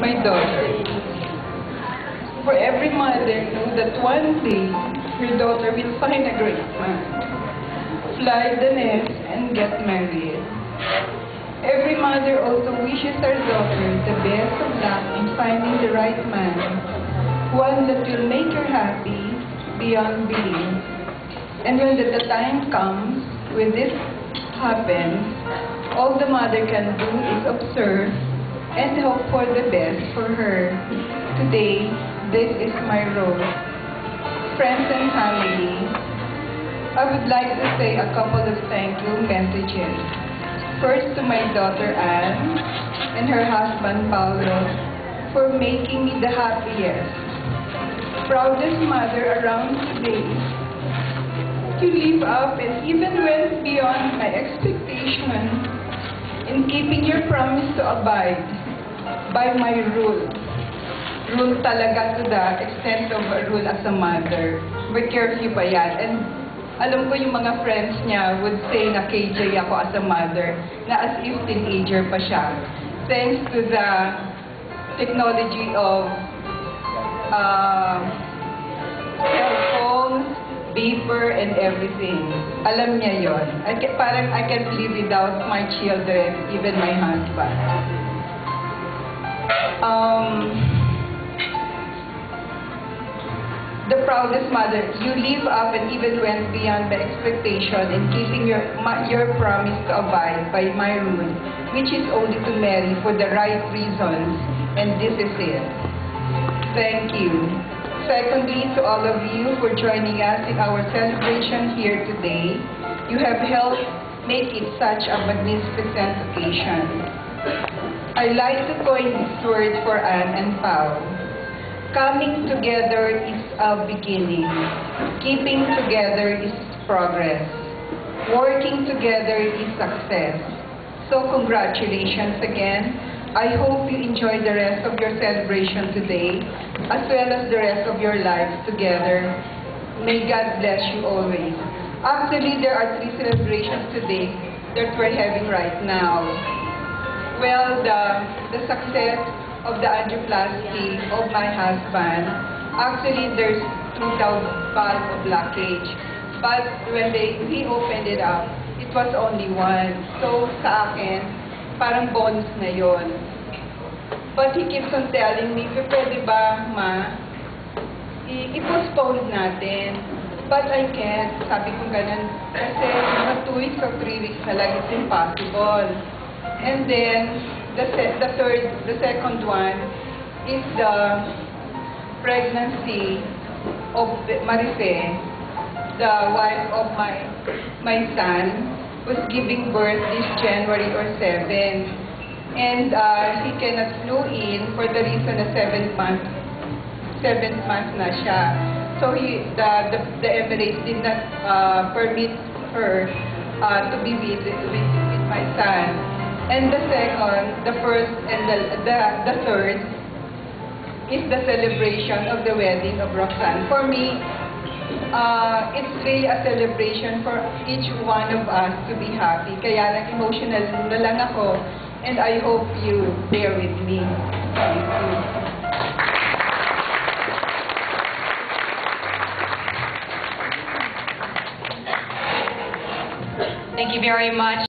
my daughter. For every mother knows that one day her daughter will find a great man, fly the nest, and get married. Every mother also wishes her daughter the best of luck in finding the right man, one that will make her happy beyond belief. And when the time comes, when this happens, all the mother can do is observe and hope for the best for her. Today, this is my role. Friends and family, I would like to say a couple of thank you messages. First to my daughter Anne and her husband Paulo for making me the happiest, proudest mother around today. You live up and even went beyond my expectation in keeping your promise to abide by my rule. Rule talaga to the extent of a rule as a mother. May curfew pa yan. And alam ko yung mga friends niya would say na KJ ako as a mother, na as if teenager pa siya. Thanks to the technology of cell phones, beeper, and everything. Alam niya yon. Parang I can't live without my children, even my husband. The proudest mother, you live up and even went beyond the expectation in keeping your promise to abide by my rule, which is only to marry for the right reasons, and this is it. Thank you. Secondly, to all of you for joining us in our celebration here today, you have helped make it such a magnificent occasion. I like to coin this word for Anne and Pao. Coming together is a beginning. Keeping together is progress. Working together is success. So congratulations again. I hope you enjoy the rest of your celebration today, as well as the rest of your lives together. May God bless you always. Actually, there are 3 celebrations today that we're having right now. Well, the success of the angioplasty of my husband, actually there's 2,000 valve of blockage. But when he opened it up, it was only 1. So sa akin, parang bonus na yon. But he keeps on telling me, pwede ba, ma, i-postpone natin. But I can't. Sabi ko ganun. Kasi 2 weeks or 3 weeks na lang, it's impossible. And then, the second one is the pregnancy of Marife, the wife of my son, was giving birth this January or 7. And he cannot flew in for the reason na 7th month na siya. So the Emirates did not permit her to be with my son. And the second, the first, and the third is the celebration of the wedding of Roxanne. For me, it's really a celebration for each one of us to be happy. Kaya lang emotional na lang ako, and I hope you bear with me. Thank you. Thank you very much.